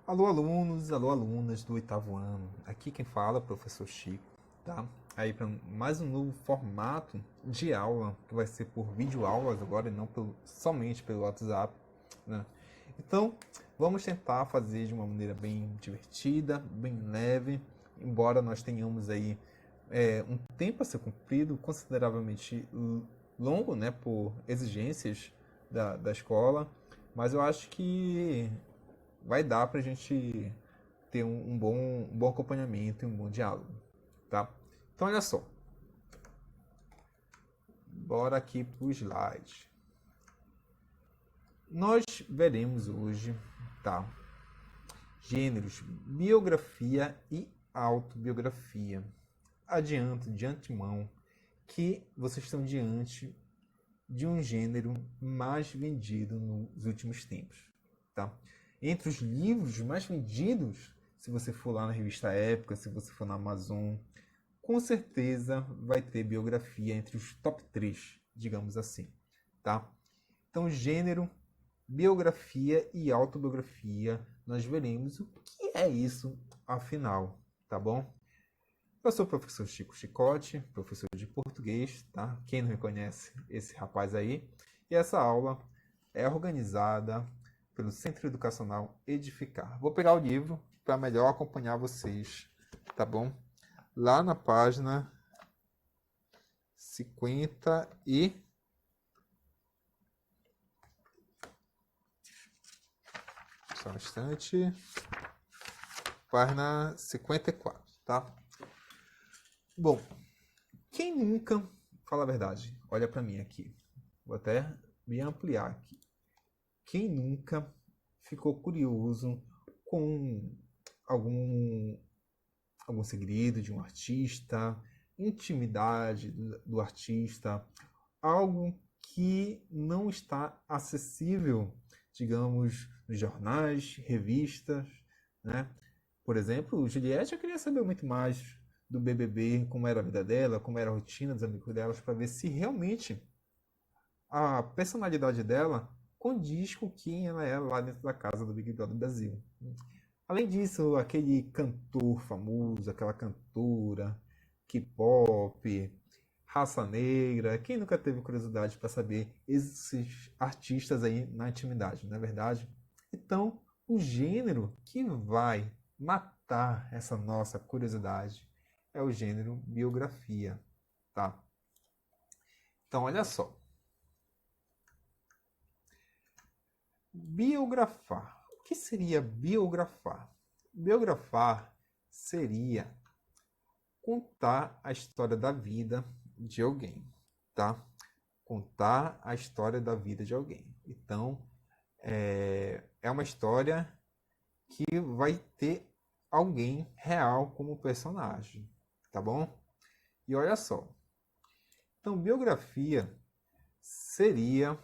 Alô, alunos, alô, alunas do oitavo ano. Aqui quem fala é o professor Chico, tá? Aí para mais um novo formato de aula, que vai ser por videoaulas agora e não somente pelo WhatsApp, né? Então, vamos tentar fazer de uma maneira bem divertida, bem leve, embora nós tenhamos aí um tempo a ser cumprido, consideravelmente longo, né, por exigências da escola, mas eu acho que vai dar para a gente ter um bom acompanhamento e um bom diálogo, tá? Então, olha só. Bora aqui para o slide. Nós veremos hoje, tá? Gêneros, biografia e autobiografia. Adianto de antemão que vocês estão diante de um gênero mais vendido nos últimos tempos, tá? Entre os livros mais vendidos, se você for lá na revista Época, se você for na Amazon, com certeza vai ter biografia entre os top 3, digamos assim, tá? Então, gênero, biografia e autobiografia, nós veremos o que é isso afinal, tá bom? Eu sou o professor Chico Chicote, professor de português, tá? Quem não reconhece esse rapaz aí? E essa aula é organizada pelo Centro Educacional Edificar. Vou pegar o livro para melhor acompanhar vocês, tá bom? Lá na página 50 e... Só um instante. Página 54, tá? Bom, quem nunca... Fala a verdade, olha para mim aqui. Vou até me ampliar aqui. Quem nunca ficou curioso com algum segredo de um artista, intimidade do artista, algo que não está acessível, digamos, nos jornais, revistas, né? Por exemplo, Juliette, eu queria saber muito mais do BBB, como era a vida dela, como era a rotina dos amigos delas, para ver se realmente a personalidade dela condiz com quem ela é lá dentro da casa do Big Brother Brasil. Além disso, aquele cantor famoso, aquela cantora, K-pop, raça negra, quem nunca teve curiosidade para saber esses artistas aí na intimidade, não é verdade? Então, o gênero que vai matar essa nossa curiosidade é o gênero biografia, tá? Então, olha só. Biografar. O que seria biografar? Biografar seria contar a história da vida de alguém, tá? Contar a história da vida de alguém. Então, é uma história que vai ter alguém real como personagem, tá bom? E olha só. Então, biografia seria,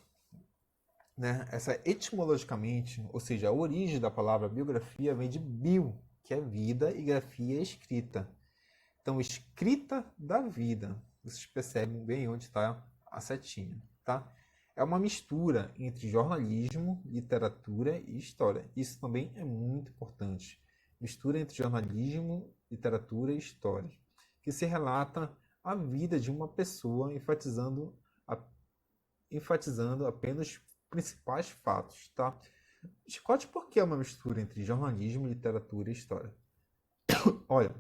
né, essa etimologicamente, ou seja, a origem da palavra biografia vem de bio, que é vida, e grafia é escrita. Então, escrita da vida. Vocês percebem bem onde está a setinha, tá? É uma mistura entre jornalismo, literatura e história. Isso também é muito importante. Mistura entre jornalismo, literatura e história, que se relata a vida de uma pessoa, enfatizando apenas os principais fatos, tá? Scott, por que é uma mistura entre jornalismo, literatura e história? Olha,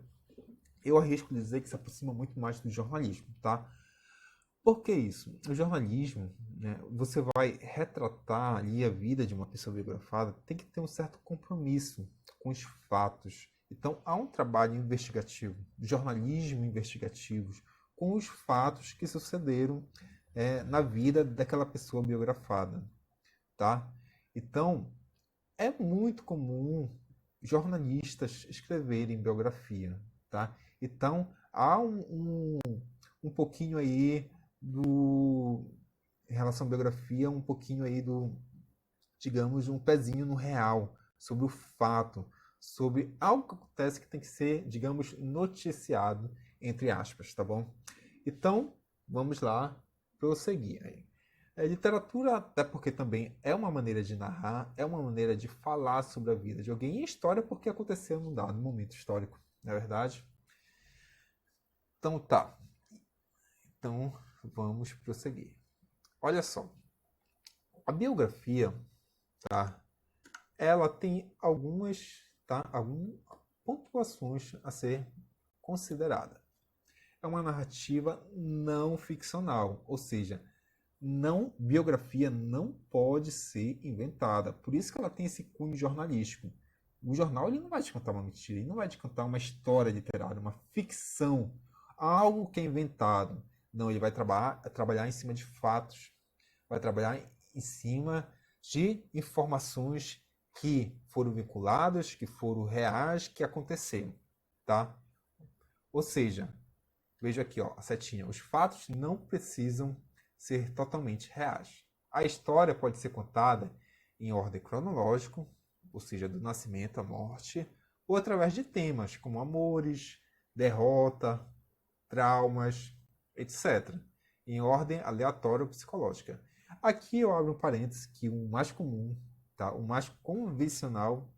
eu arrisco dizer que se aproxima muito mais do jornalismo, tá? Por que isso? O jornalismo, né, você vai retratar ali a vida de uma pessoa biografada, tem que ter um certo compromisso com os fatos. Então, há um trabalho investigativo, jornalismo investigativo, com os fatos que sucederam na vida daquela pessoa biografada, tá? Então, é muito comum jornalistas escreverem biografia, tá? Então, há um pouquinho aí em relação à biografia, um pouquinho aí digamos, um pezinho no real, sobre o fato, sobre algo que acontece que tem que ser, digamos, noticiado, entre aspas, tá bom? Então, vamos lá prosseguir aí. Literatura, até porque também é uma maneira de narrar, é uma maneira de falar sobre a vida de alguém, e história porque aconteceu num dado momento histórico, não é verdade? Então tá. Então vamos prosseguir. Olha só. A biografia, tá? Ela tem algumas pontuações a ser considerada. É uma narrativa não ficcional, ou seja, biografia não pode ser inventada. Por isso que ela tem esse cunho jornalístico. O jornal ele não vai te contar uma mentira, ele não vai te contar uma história literária, uma ficção, algo que é inventado. Não, ele vai trabalhar em cima de fatos, vai trabalhar em cima de informações que foram vinculadas, que foram reais, que aconteceram, tá? Ou seja, veja aqui, ó, a setinha. Os fatos não precisam ser totalmente reais. A história pode ser contada em ordem cronológica, ou seja, do nascimento à morte, ou através de temas como amores, derrota, traumas, etc. Em ordem aleatória ou psicológica. Aqui eu abro um parênteses que o mais comum, tá? O mais convencional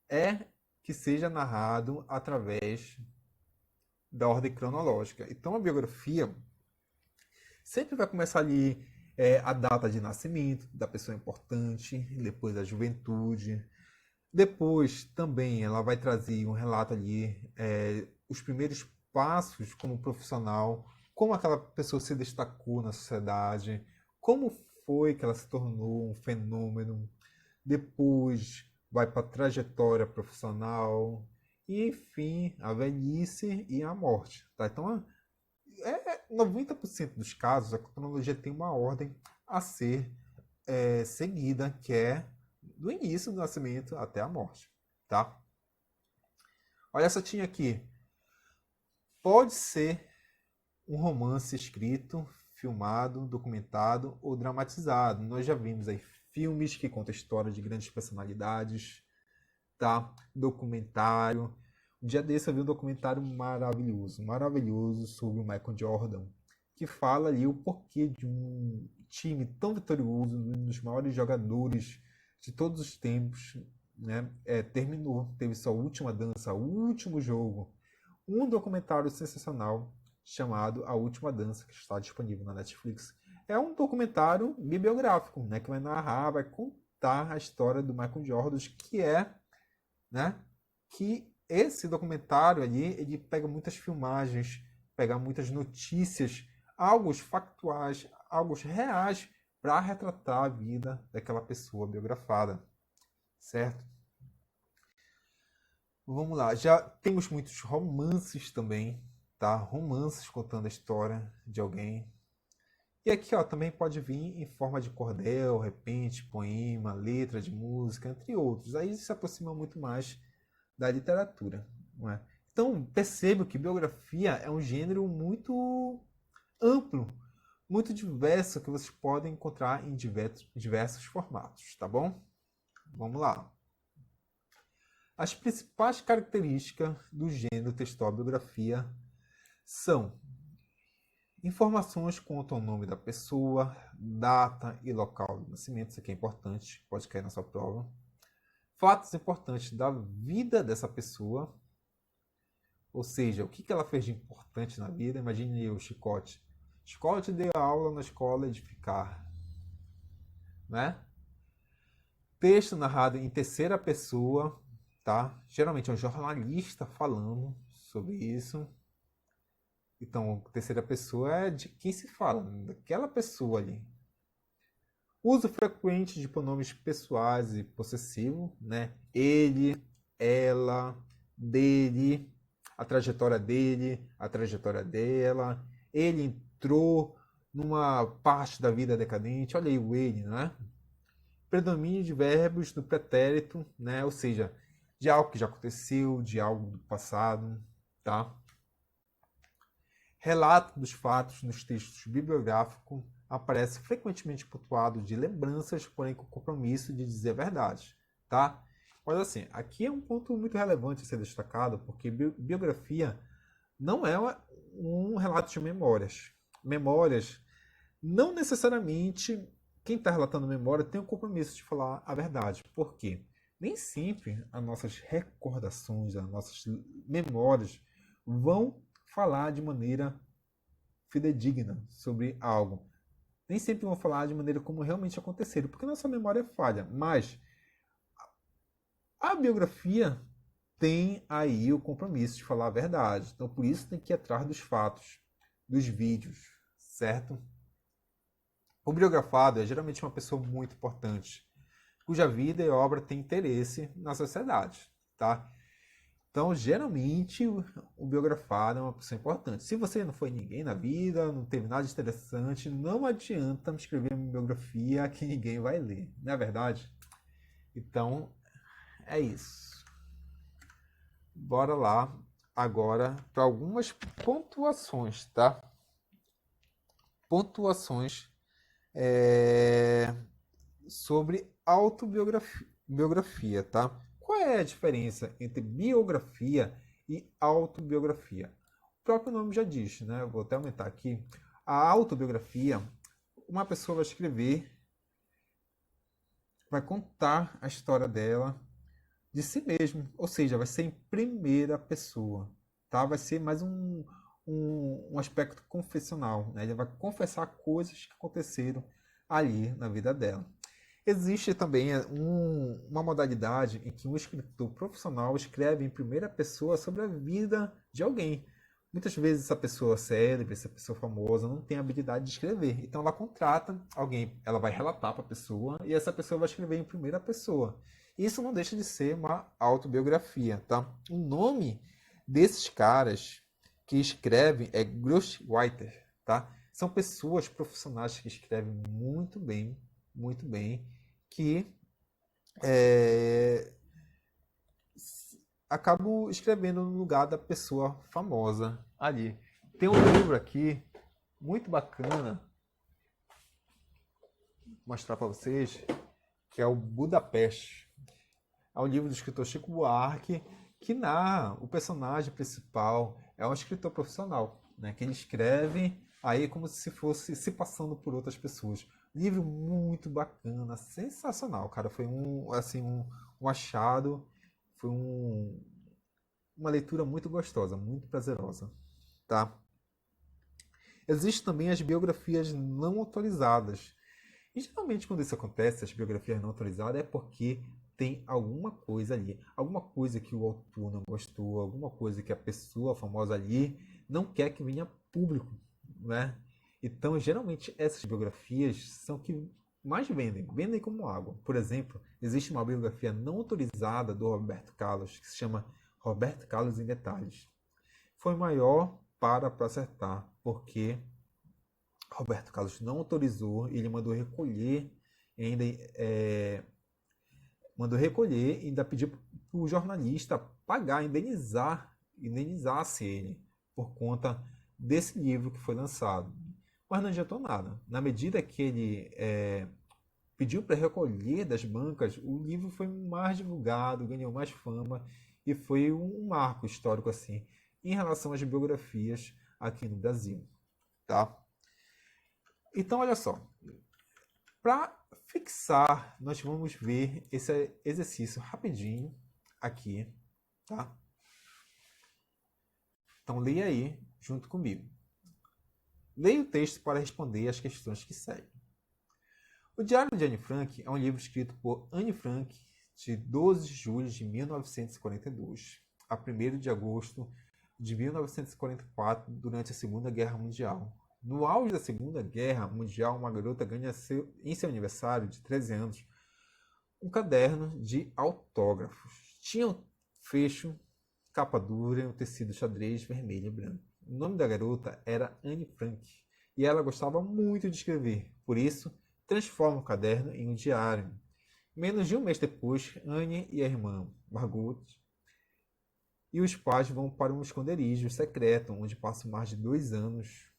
é que seja narrado através da ordem cronológica. Então a biografia sempre vai começar ali a data de nascimento da pessoa importante, depois a juventude. Depois também ela vai trazer um relato ali, os primeiros passos como profissional, como aquela pessoa se destacou na sociedade, como foi que ela se tornou um fenômeno. Depois vai para a trajetória profissional, e enfim, a velhice e a morte. Tá? Então, 90% dos casos, a cronologia tem uma ordem a ser seguida, que é do início do nascimento até a morte. Tá? Olha essa tinha aqui. Pode ser um romance escrito, filmado, documentado ou dramatizado. Nós já vimos aí filmes que contam a história de grandes personalidades, tá? Documentário. Um dia desse eu vi um documentário maravilhoso sobre o Michael Jordan, que fala ali o porquê de um time tão vitorioso, um dos maiores jogadores de todos os tempos, né? Teve sua última dança, o último jogo. Um documentário sensacional chamado A Última Dança, que está disponível na Netflix. É um documentário bibliográfico, né? Que vai narrar, vai contar a história do Michael Jordan, né? Que esse documentário ali, ele pega muitas filmagens, pega muitas notícias, algo factuais, algo reais, para retratar a vida daquela pessoa biografada, certo? Vamos lá, já temos muitos romances também, tá? Romances contando a história de alguém. E aqui, ó, também pode vir em forma de cordel, repente, poema, letra de música, entre outros. Aí se aproxima muito mais da literatura, não é? Então, percebo que biografia é um gênero muito amplo, muito diverso, que vocês podem encontrar em diversos formatos, tá bom? Vamos lá. As principais características do gênero textual biografia são informações que contam o nome da pessoa, data e local do nascimento, isso aqui é importante, pode cair na sua prova. Fatos importantes da vida dessa pessoa, ou seja, o que ela fez de importante na vida. Imagine o Chicote. Chicote deu aula na escola Edificar, né? Texto narrado em terceira pessoa, tá? Geralmente é um jornalista falando sobre isso. Então, terceira pessoa é de quem se fala, daquela pessoa ali. Uso frequente de pronomes pessoais e possessivo, né? Ele, ela, dele, a trajetória dele, a trajetória dela. Ele entrou numa parte da vida decadente. Olha aí o ele, né? Predomínio de verbos no pretérito, né? Ou seja, de algo que já aconteceu, de algo do passado, tá? Relato dos fatos nos textos bibliográficos aparece frequentemente pontuado de lembranças, porém com compromisso de dizer a verdade, tá? Olha assim, aqui é um ponto muito relevante a ser destacado, porque biografia não é um relato de memórias. Memórias Não necessariamente quem está relatando a memória tem o compromisso de falar a verdade. Por quê? Nem sempre as nossas recordações, as nossas memórias vão falar de maneira fidedigna sobre algo. Nem sempre vão falar de maneira como realmente aconteceram, porque nossa memória é falha. Mas a biografia tem aí o compromisso de falar a verdade. Então, por isso tem que ir atrás dos fatos, dos vídeos, certo? O biografado é geralmente uma pessoa muito importante, cuja vida e obra tem interesse na sociedade, tá? Então, geralmente, o biografado é uma pessoa importante. Se você não foi ninguém na vida, não teve nada de interessante, não adianta me escrever uma biografia que ninguém vai ler, não é verdade? Então, é isso. Bora lá agora para algumas pontuações, tá? Pontuações sobre autobiografia, tá? Qual é a diferença entre biografia e autobiografia? O próprio nome já diz, né? Eu vou até aumentar aqui. A autobiografia, uma pessoa vai escrever, vai contar a história dela de si mesmo, ou seja, vai ser em primeira pessoa, tá? Vai ser mais um aspecto confessional, né? Ele vai confessar coisas que aconteceram ali na vida dela. Existe também uma modalidade em que um escritor profissional escreve em primeira pessoa sobre a vida de alguém. Muitas vezes essa pessoa célebre, essa pessoa famosa não tem a habilidade de escrever. Então ela contrata alguém, ela vai relatar para a pessoa e essa pessoa vai escrever em primeira pessoa. Isso não deixa de ser uma autobiografia, tá? O nome desses caras que escrevem é ghostwriter, tá? São pessoas profissionais que escrevem muito bem, que acabam escrevendo no lugar da pessoa famosa ali. Tem um livro aqui muito bacana, vou mostrar para vocês, que é o Budapeste. É um livro do escritor Chico Buarque que narra o personagem principal. É um escritor profissional, né, que ele escreve aí como se fosse se passando por outras pessoas. Livro muito bacana, sensacional, cara. Foi um achado, foi uma leitura muito gostosa, muito prazerosa, tá? Existem também as biografias não autorizadas. E geralmente quando isso acontece, as biografias não autorizadas, é porque tem alguma coisa ali, alguma coisa que o autor não gostou, alguma coisa que a pessoa famosa ali não quer que venha a público, né? Então, geralmente essas biografias são que mais vendem como água. Por exemplo, existe uma biografia não autorizada do Roberto Carlos que se chama Roberto Carlos em Detalhes. Foi maior para acertar, porque Roberto Carlos não autorizou, ele mandou recolher, ainda pediu para o jornalista pagar, indenizasse ele por conta desse livro que foi lançado. Mas não adiantou nada. Na medida que ele pediu para recolher das bancas, o livro foi mais divulgado, ganhou mais fama e foi um marco histórico assim em relação às biografias aqui no Brasil, tá? Então, olha só. Para fixar, nós vamos ver esse exercício rapidinho aqui, tá? Então, leia aí junto comigo. Leia o texto para responder as questões que seguem. O Diário de Anne Frank é um livro escrito por Anne Frank de 12 de julho de 1942 a 1º de agosto de 1944, durante a Segunda Guerra Mundial. No auge da Segunda Guerra Mundial, uma garota ganha em seu aniversário de 13 anos um caderno de autógrafos. Tinha um fecho, capa dura e um tecido xadrez vermelho e branco. O nome da garota era Anne Frank e ela gostava muito de escrever. Por isso, transforma o caderno em um diário. Menos de um mês depois, Anne e a irmã Margot e os pais vão para um esconderijo secreto, onde passam mais de 2 anos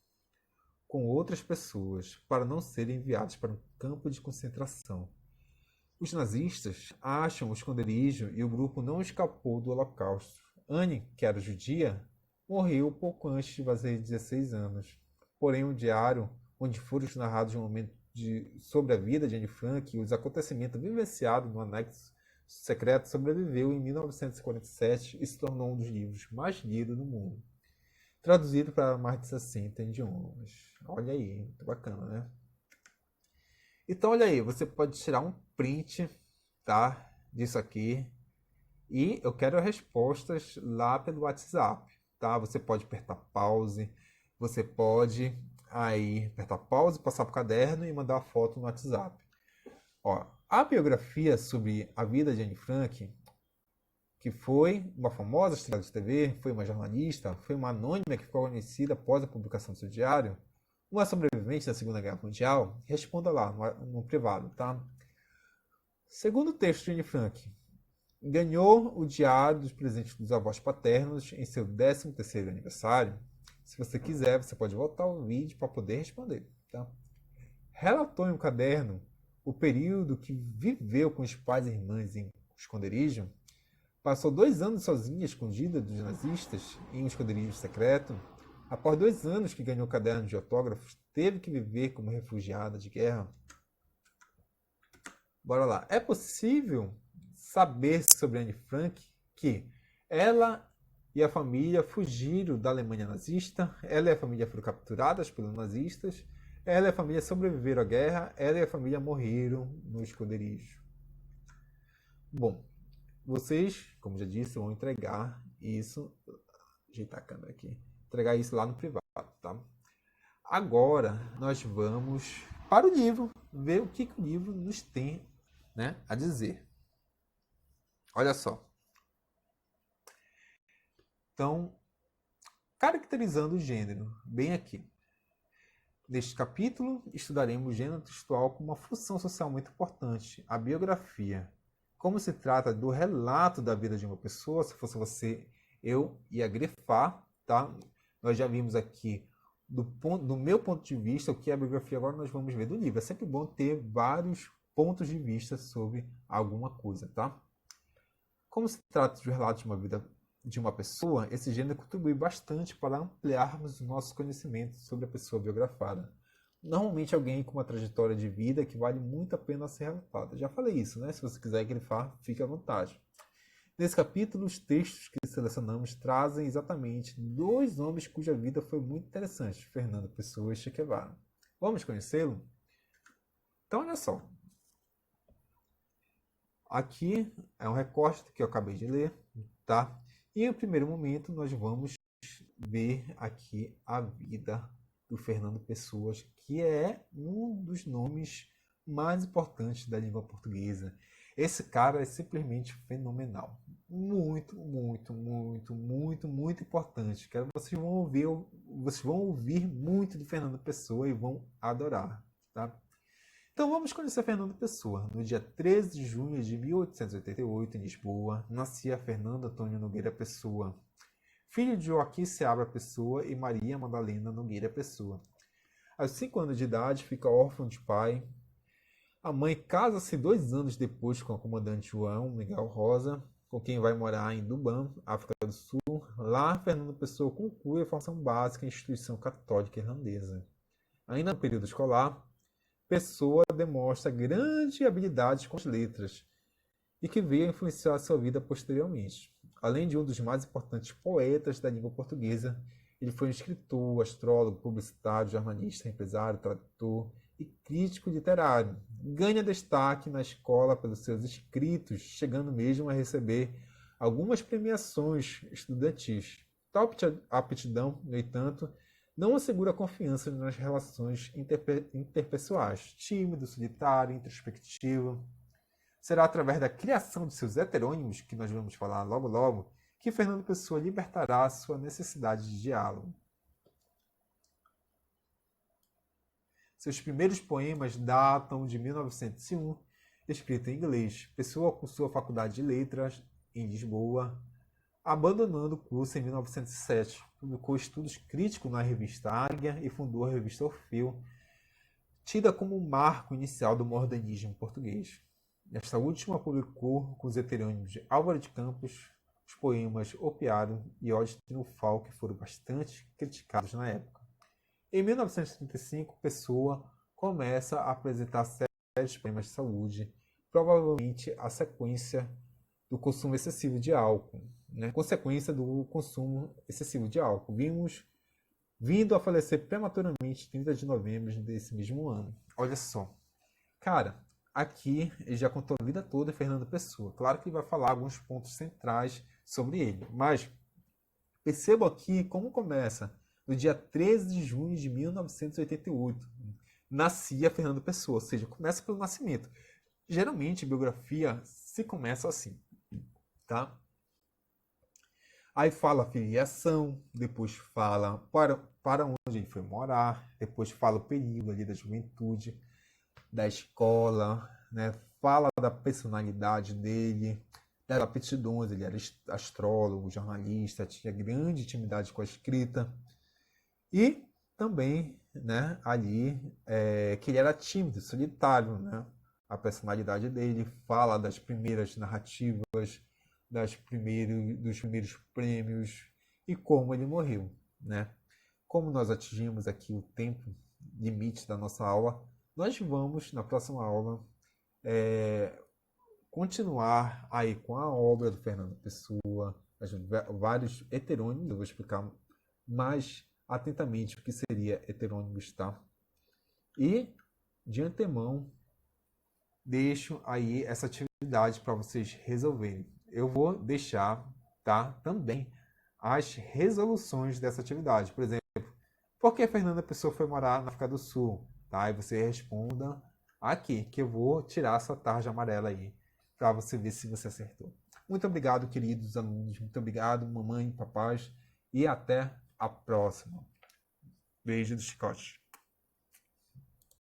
com outras pessoas para não serem enviados para um campo de concentração. Os nazistas acham o esconderijo e o grupo não escapou do Holocausto. Anne, que era judia, morreu pouco antes de fazer 16 anos. Porém, o diário onde foram narrados um momento sobre a vida de Anne Frank e os acontecimentos vivenciados no anexo secreto, sobreviveu em 1947 e se tornou um dos livros mais lidos no mundo. Traduzido para mais de 60 idiomas. Olha aí, muito bacana, né? Então, olha aí, você pode tirar um print, tá, disso aqui. E eu quero respostas lá pelo WhatsApp, tá? Você pode apertar pause, você pode aí apertar pause, passar para o caderno e mandar a foto no WhatsApp. Ó, a biografia sobre a vida de Anne Frank, que foi uma famosa estrela de TV, foi uma jornalista, foi uma anônima que ficou conhecida após a publicação do seu diário, uma sobrevivente da Segunda Guerra Mundial, responda lá no privado, tá? Segundo o texto de Anne Frank, ganhou o diário dos presentes dos avós paternos em seu 13º aniversário. Se você quiser, você pode voltar ao vídeo para poder responder, tá? Relatou em um caderno o período que viveu com os pais e irmãs em esconderijo. Passou 2 anos sozinha, escondida dos nazistas, em um esconderijo secreto. Após 2 anos que ganhou o caderno de autógrafos, teve que viver como refugiada de guerra. Bora lá. É possível saber sobre Anne Frank que ela e a família fugiram da Alemanha nazista, ela e a família foram capturadas pelos nazistas, ela e a família sobreviveram à guerra, ela e a família morreram no esconderijo. Bom, vocês, como já disse, vão entregar isso, ajeitar a câmera aqui, entregar isso lá no privado, tá? Agora nós vamos para o livro, ver o que o livro nos tem, né, a dizer. Olha só. Então, caracterizando o gênero, bem aqui. Neste capítulo, estudaremos o gênero textual como uma função social muito importante, a biografia. Como se trata do relato da vida de uma pessoa, se fosse você, eu ia grifar, tá? Nós já vimos aqui, do meu ponto de vista, o que é a biografia, agora nós vamos ver do livro. É sempre bom ter vários pontos de vista sobre alguma coisa, tá? Como se trata de um relato de uma vida de uma pessoa, esse gênero contribui bastante para ampliarmos os nossos conhecimentos sobre a pessoa biografada. Normalmente alguém com uma trajetória de vida que vale muito a pena ser relatada. Já falei isso, né? Se você quiser grifar, fique à vontade. Nesse capítulo, os textos que selecionamos trazem exatamente 2 homens cuja vida foi muito interessante, Fernando Pessoa e Che Guevara. Vamos conhecê-lo? Então, olha só. Aqui é um recorte que eu acabei de ler, tá? E no primeiro momento nós vamos ver aqui a vida do Fernando Pessoa, que é um dos nomes mais importantes da língua portuguesa. Esse cara é simplesmente fenomenal. Muito, muito, muito, muito, muito importante. Vocês vão ouvir muito de Fernando Pessoa e vão adorar, tá? Então vamos conhecer Fernando Pessoa. No dia 13 de junho de 1888, em Lisboa, nascia Fernando Antônio Nogueira Pessoa, filho de Joaquim Seabra Pessoa e Maria Madalena Nogueira Pessoa. Aos 5 anos de idade, fica órfão de pai. A mãe casa-se 2 anos depois com o comandante João Miguel Rosa, com quem vai morar em Duban, África do Sul. Lá, Fernando Pessoa conclui a formação básica em instituição católica irlandesa. Ainda no período escolar, Pessoa demonstra grande habilidade com as letras e que veio a influenciar sua vida posteriormente. Além de um dos mais importantes poetas da língua portuguesa, ele foi um escritor, astrólogo, publicitário, jornalista, empresário, tradutor e crítico literário. Ganha destaque na escola pelos seus escritos, chegando mesmo a receber algumas premiações estudantis. Tal aptidão, no entanto, não assegura confiança nas relações interpessoais. Tímido, solitário, introspectivo. Será através da criação de seus heterônimos, que nós vamos falar logo logo, que Fernando Pessoa libertará sua necessidade de diálogo. Seus primeiros poemas datam de 1901, escrito em inglês. Pessoa cursou a Faculdade de Letras em Lisboa, abandonando o curso em 1907. Publicou estudos críticos na revista Águia e fundou a revista Orfeu, tida como o marco inicial do modernismo português. Esta última publicou com os heterônimos de Álvaro de Campos os poemas Opiário e Ódio Triunfal, que foram bastante criticados na época. Em 1935, Pessoa começa a apresentar sérios problemas de saúde, provavelmente a sequência do consumo excessivo de álcool, né? Consequência do consumo excessivo de álcool. Vindo a falecer prematuramente 30 de novembro desse mesmo ano. Olha só. Cara, aqui ele já contou a vida toda Fernando Pessoa. Claro que ele vai falar alguns pontos centrais sobre ele, mas perceba aqui como começa. No dia 13 de junho de 1988, nascia Fernando Pessoa, ou seja, começa pelo nascimento. Geralmente, biografia se começa assim, tá? Aí fala a filiação, depois fala para onde ele foi morar, depois fala o período ali da juventude, da escola, né? Fala da personalidade dele, das aptidões, ele era astrólogo, jornalista, tinha grande intimidade com a escrita. E também, né, ali, que ele era tímido, solitário, né? A personalidade dele fala das primeiras narrativas, dos primeiros prêmios e como ele morreu, né? Como nós atingimos aqui o tempo limite da nossa aula, nós vamos, na próxima aula, continuar aí com a obra do Fernando Pessoa, vários heterônimos, eu vou explicar mais atentamente o que seria heterônimos, tá? E, de antemão, deixo aí essa atividade para vocês resolverem. Eu vou deixar, tá, também as resoluções dessa atividade. Por exemplo, por que Fernanda Pessoa foi morar na África do Sul? Tá? E você responda aqui, que eu vou tirar essa tarja amarela aí, para você ver se você acertou. Muito obrigado, queridos alunos. Muito obrigado, mamãe, papais. E até a próxima. Beijo do chicote.